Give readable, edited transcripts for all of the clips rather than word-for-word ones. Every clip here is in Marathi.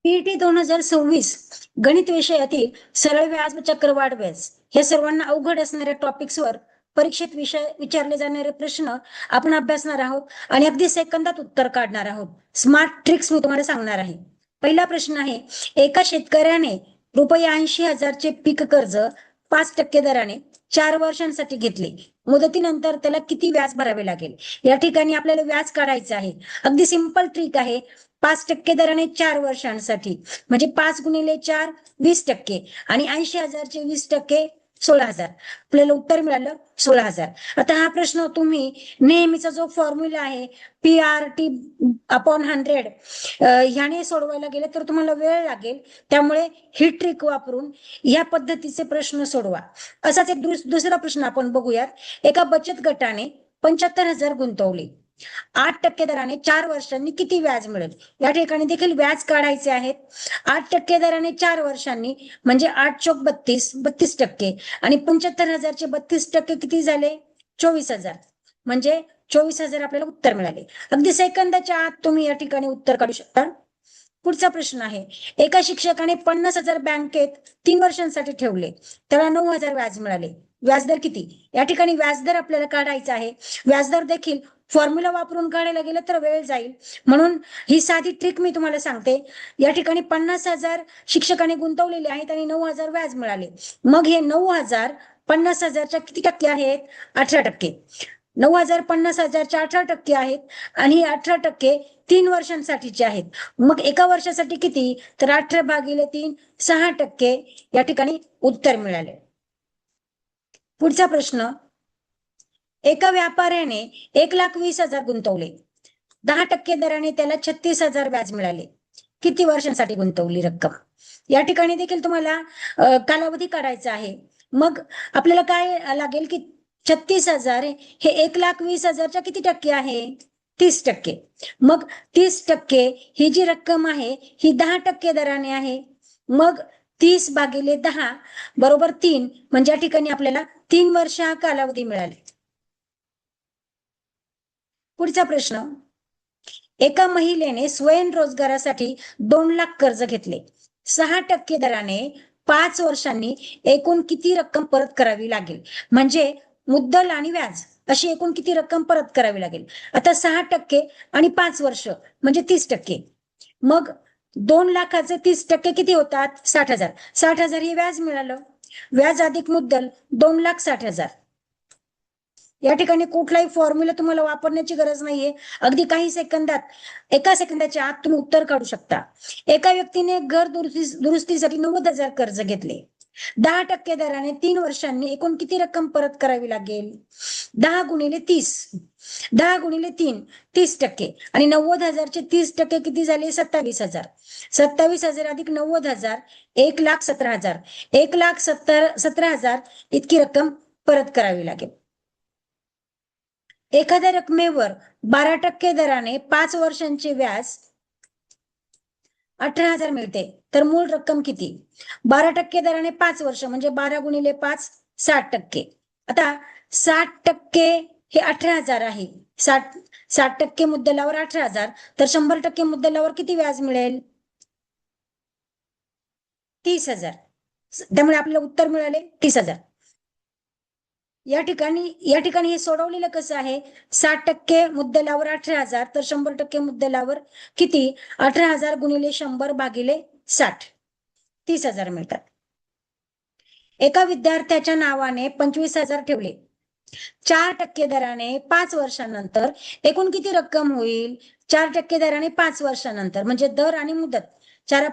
पीईटी 2026 गणित विषयातील सरळ व्याज व चक्रवाढ व्याज हे सर्वांना अवघड असणाऱ्या टॉपिक्सवर परीक्षेत विचारले जाणारे प्रश्न आपण अभ्यासणार आहोत आणि अगदी सेकंदात उत्तर काढणार आहोत. स्मार्ट ट्रिक्स मी तुम्हाला सांगणार आहे. पहिला प्रश्न आहे, एका शेतकऱ्याने ₹80,000चे पीक कर्ज 5% दराने 4 वर्षांसाठी घेतले. मुदतीनंतर त्याला किती व्याज भरावे लागेल? या ठिकाणी आपल्याला व्याज काढायचं आहे. अगदी सिंपल ट्रिक आहे. 5% दराने 4 वर्षांसाठी म्हणजे 5 गुणिले 4 20% आणि 80,000चे 20% 16,000. आपल्याला उत्तर मिळालं 16,000. आता हा प्रश्न तुम्ही नेहमीचा जो फॉर्म्युला आहे PRT अपॉन 100 ह्याने सोडवायला गेले तर तुम्हाला वेळ लागेल. त्यामुळे ही ट्रिक वापरून या पद्धतीचे प्रश्न सोडवा. असाच एक दुसरा प्रश्न आपण बघूयात. एका बचत गटाने 75,000 गुंतवले. 8% दराने 4 वर्षांनी किती व्याज मिळेल? या ठिकाणी देखील व्याज काढायचे आहेत. 8% दराने 4 वर्षांनी म्हणजे 8 चोक 32% आणि 75,000चे 32% किती झाले? 24,000. म्हणजे 24,000 आपल्याला उत्तर मिळाले. अगदी सेकंदाच्या आत तुम्ही या ठिकाणी उत्तर काढू शकता. पुढचा प्रश्न आहे, एका शिक्षकाने 50,000 बँकेत 3 वर्षांसाठी ठेवले. त्याला 9,000 व्याज मिळाले. व्याजदर किती? या ठिकाणी व्याजदर आपल्याला काढायचा आहे. व्याजदर देखील फॉर्म्युला वापरून काढायला गेलं तर वेळ जाईल, म्हणून ही साधी ट्रिक मी तुम्हाला सांगते. या ठिकाणी 50,000 शिक्षकाने गुंतवलेले आहेत आणि 9,000 व्याज मिळाले. मग हे 9,000 50,000च्या किती टक्के आहेत? 18%. 9,000 50,000च्या 18% आहेत आणि 18% 3 वर्षांसाठीचे आहेत. मग एका वर्षासाठी किती? तर 18/3 6% या ठिकाणी उत्तर मिळाले. पुढचा प्रश्न, एका व्यापाऱ्याने 1,20,000 गुंतवले. 10% दराने त्याला 36,000 व्याज मिळाले. किती वर्षांसाठी गुंतवली रक्कम? या ठिकाणी देखील तुम्हाला कालावधी काढायचा आहे. मग आपल्याला काय लागेल की 36,000 हे 1,20,000च्या किती टक्के आहे? 30%. मग 30% ही जी रक्कम आहे ही 10% दराने आहे. मग 30/10 बरोबर 3 म्हणजे या ठिकाणी आपल्याला 3 वर्ष हा कालावधी मिळाला. पुढचा प्रश्न, एका महिलेने स्वयंरोजगारासाठी 2 लाख कर्ज घेतले. 6% दराने 5 वर्षांनी एकूण किती रक्कम परत करावी लागेल? म्हणजे मुद्दल आणि व्याज अशी एकूण किती रक्कम परत करावी लागेल? आता 6% आणि 5 वर्ष म्हणजे 30%. मग 2 लाखाचे 30% किती होतात? 60,000. 60,000 हे व्याज मिळालं. व्याज अधिक मुद्दल 2,60,000. या ठिकाणी कुठलाही फॉर्म्युला तुम्हाला वापरण्याची गरज नाहीये. अगदी काही सेकंदात एका सेकंदाच्या आत तुम्ही उत्तर काढू शकता. एका व्यक्तीने घर दुरुस्तीसाठी 90,000 कर्ज घेतले. 10% दराने 3 वर्षांनी एकूण किती रक्कम परत करावी लागेल? 10 गुणिले 30. 10 गुणिले 3 30% आणि 90,000चे 30% किती झाले? 27,000. 27,000 अधिक 90,000 1,17,000. 1,17,000 इतकी रक्कम परत करावी लागेल. एखाद्या रकमेवर 12% दराने 5 वर्षांचे व्याज 18,000 मिळते, तर मूळ रक्कम किती? 12% दराने 5 वर्ष म्हणजे 12 गुणिले 5 60%. आता 60% हे 18,000 आहे. 60% मुद्दलावर 18,000 तर 100% मुद्दलावर किती व्याज मिळेल? 30,000. त्यामुळे आपल्याला उत्तर मिळाले 30,000. या ठिकाणी हे सोडवलेलं कसं आहे? 60% मुद्दलावर 18,000 तर 100% मुद्दलावर किती? 18,000 गुणिले 100 भागिले 60 30,000 मिळतात. एका विद्यार्थ्याच्या नावाने 25,000 ठेवले. 4% दराने 5 वर्षांनंतर एकूण किती रक्कम होईल? 4% दराने 5 वर्षांनंतर म्हणजे दर आणि मुदत 4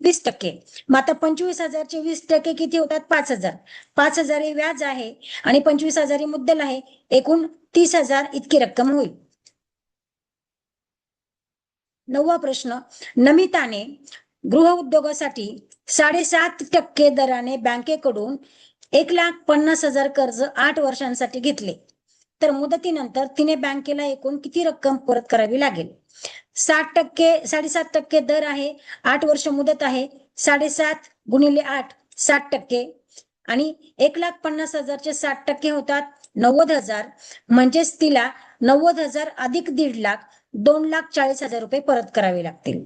20%. मग आता 25,000चे 20% किती होतात? 5,000. 5,000 हे व्याज आहे आणि 25,000 ही मुद्दल आहे. एकूण 30,000 इतकी रक्कम होईल. 9वा प्रश्न, नमिताने गृह उद्योगासाठी 7.5% दराने बँकेकडून 1,50,000 कर्ज 8 वर्षांसाठी घेतले. तर मुदतीनंतर तिने बँकेला एकूण किती रक्कम परत करावी लागेल? 7.5% दर आहे, 8 वर्ष मुदत आहे. 7.5 गुणिले 8 60% आणि 1,50,000चे 60% होतात 90,000. म्हणजेच तिला 90,000 अधिक 1.5 लाख 2,40,000 रुपये परत करावे लागतील.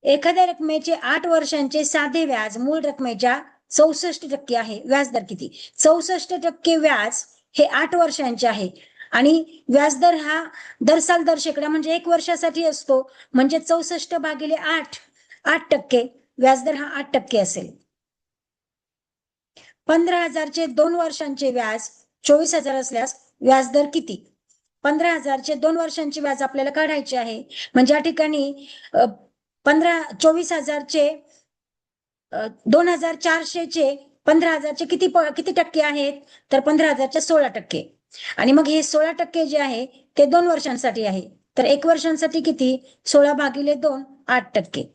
एखाद्या रकमेचे 8 वर्षांचे साधे व्याज मूळ रकमेच्या 64% आहे. व्याजदर किती? 64% व्याज हे 8 वर्षांचे आहे आणि व्याजदर हा दर साल दर शेकडा म्हणजे 1 वर्षासाठी असतो, म्हणजे 64/8 8%. व्याजदर हा 8% असेल. 15,000चे 2 वर्षांचे व्याज 24,000 असल्यास व्याजदर किती? 15,000चे 2 वर्षांचे व्याज आपल्याला काढायचे आहे. म्हणजे या ठिकाणी 24,000चे 2,400चे 15,000चे किती टक्के आहेत? तर 15,000चे 16%. आणि मग हे 16% जे आहे ते 2 वर्षांसाठी आहे. तर 1 वर्षांसाठी किती? 16/2 8%.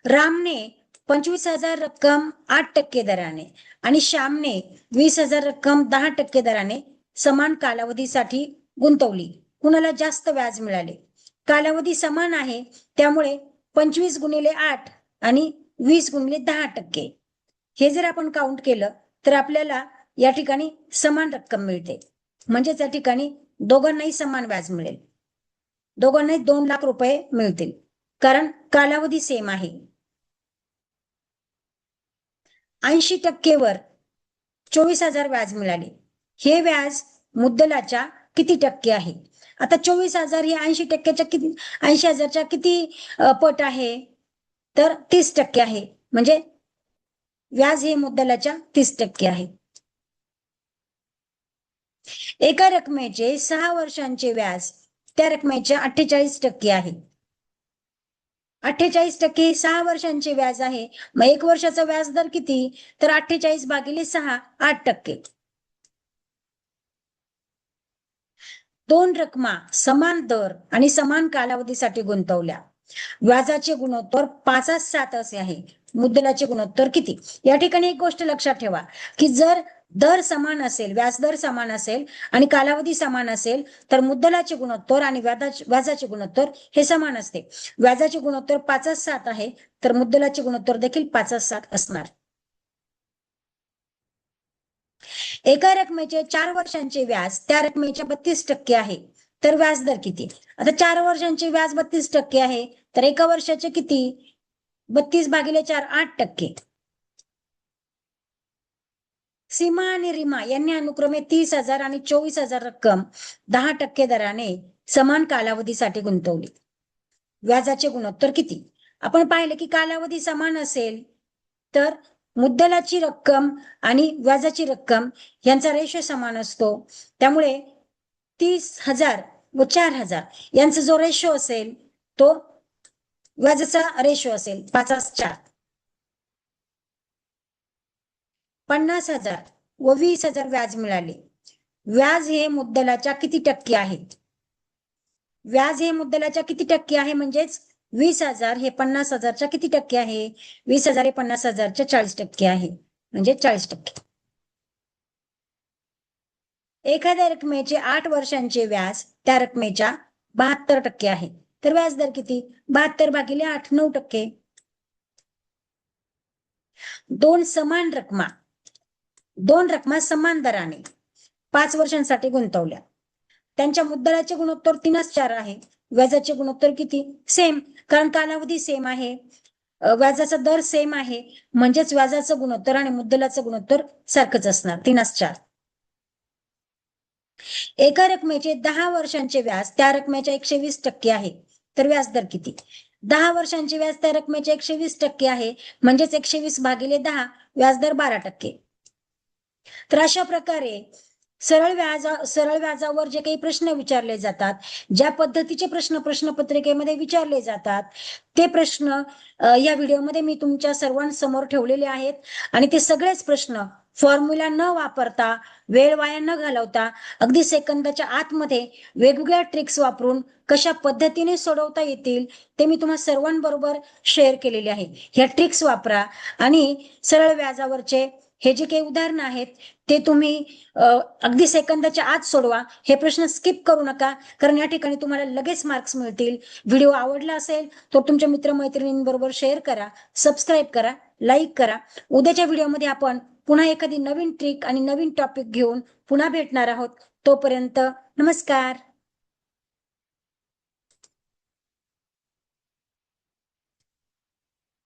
रामने 25,000 रक्कम 8% दराने आणि श्यामने 20,000 रक्कम 10% दराने समान कालावधीसाठी गुंतवली. कुणाला जास्त व्याज मिळाले? कालावधी समान आहे, त्यामुळे 25x8 आणि 20x10%. हे जर आपण काउंट केलं तर आपल्याला या ठिकाणी समान रक्कम मिळते. म्हणजेच या ठिकाणी दोघांनाही समान व्याज मिळेल. दोघांनाही 2 लाख रुपये मिळतील, कारण कालावधी सेम आहे. 80% वर 24,000 व्याज मिळाले. हे व्याज मुद्दलाच्या किती टक्के आहे? आता 24,000 हे 80%च्या किती 80,000च्या किती पट आहे? तर 30% आहे. म्हणजे व्याज हे मुद्दलाच्या 30% आहे. एका रकमेचे 6 वर्षांचे व्याज त्या रकमेच्या 48% आहे. 48% 6 वर्षांचे व्याज आहे. मग 1 वर्षाचा व्याज दर किती? तर 48/6 8%. 2 रकमा समान दर आणि समान कालावधीसाठी गुंतवल्या. व्याजाचे गुणोत्तर 5:7 असे आहे. मुद्दलाचे गुणोत्तर किती? या ठिकाणी एक गोष्ट लक्षात ठेवा की जर दर समान असेल, व्याजदर समान असेल आणि कालावधी समान असेल तर मुद्दलाचे गुणोत्तर आणि व्याजाचे गुणोत्तर हे समान असते. व्याजाचे गुणोत्तर 5:7 आहे, तर मुद्दलाचे गुणोत्तर देखील 5:7 असणार. एका रकमेचे 4 वर्षांचे व्याज त्या रकमेच्या 32% आहे, तर व्याज दर किती? आता 4 वर्षांचे व्याज 32% आहे, तर एका वर्षाचे किती? 32/4 8%. सीमा आणि रीमा यांनी अनुक्रमे 30,000 आणि 24,000 रक्कम 10% दराने समान कालावधीसाठी गुंतवली. व्याजाचे गुणोत्तर किती? आपण पाहिले की कालावधी समान असेल तर मुद्दलाची रक्कम आणि व्याजाची रक्कम यांचा रेशो समान असतो. त्यामुळे 30,000 व 4,000 यांचा जो रेशो असेल तो व्याजाचा रेशो असेल 5:4. 50,000 व 20,000 व्याज मिळाले. व्याज हे मुद्दलाच्या किती टक्के आहे? व्याज हे मुद्दलाच्या किती टक्के आहे? म्हणजेच 20,000 हे 50,000च्या किती टक्के आहे? 20,000 हे 50,000च्या 40% आहे, म्हणजे 40%. एखाद्या रकमेचे 8 वर्षांचे व्याज त्या रकमेच्या 72% आहे, तर व्याज दर किती? 72/8 9%. 2 रकमा समान दराने 5 वर्षांसाठी गुंतवल्या. त्यांच्या मुद्दलाचे गुणोत्तर 3:4 आहे. व्याजाचे गुणोत्तर किती? सेम, कारण कालावधी सेम आहे, व्याजाचा दर सेम आहे, म्हणजेच व्याजाचं गुणोत्तर आणि मुद्दलाचं गुणोत्तर सारखंच असणार 3:4. एका रकमेचे 10 वर्षांचे व्याज त्या रकमेच्या 120% आहे, तर व्याज दर किती? 10 वर्षांचे व्याज त्या रकमेच्या 120% आहे, म्हणजेच 120/10 व्याजदर 12%. तर अशा प्रकारे सरळ व्याजावर जे काही प्रश्न विचारले जातात, ज्या पद्धतीचे प्रश्न प्रश्नपत्रिकेमध्ये विचारले जातात, ते प्रश्न या व्हिडिओमध्ये मी तुमच्या सर्वांसमोर ठेवलेले आहेत. आणि ते सगळेच प्रश्न फॉर्म्युला न वापरता, वेळ वाया न घालवता, अगदी सेकंदाच्या आतमध्ये वेगवेगळ्या ट्रिक्स वापरून कशा पद्धतीने सोडवता येतील ते मी तुम्हा सर्वांबरोबर शेअर केलेले आहे. ह्या ट्रिक्स वापरा आणि सरळ व्याजावरचे हे जे काही उदाहरणं आहेत ते तुम्ही अगदी सेकंदाच्या आत सोडवा. हे प्रश्न स्किप करू नका, कारण या ठिकाणी तुम्हाला लगेच मार्क्स मिळतील. व्हिडिओ आवडला असेल तर तुमच्या मित्रमैत्रिणींबरोबर शेअर करा, सबस्क्राईब करा, लाईक करा. उद्याच्या व्हिडिओमध्ये आपण पुन्हा एखादी नवीन ट्रिक आणि नवीन टॉपिक घेऊन पुन्हा भेटणार आहोत. तोपर्यंत नमस्कार.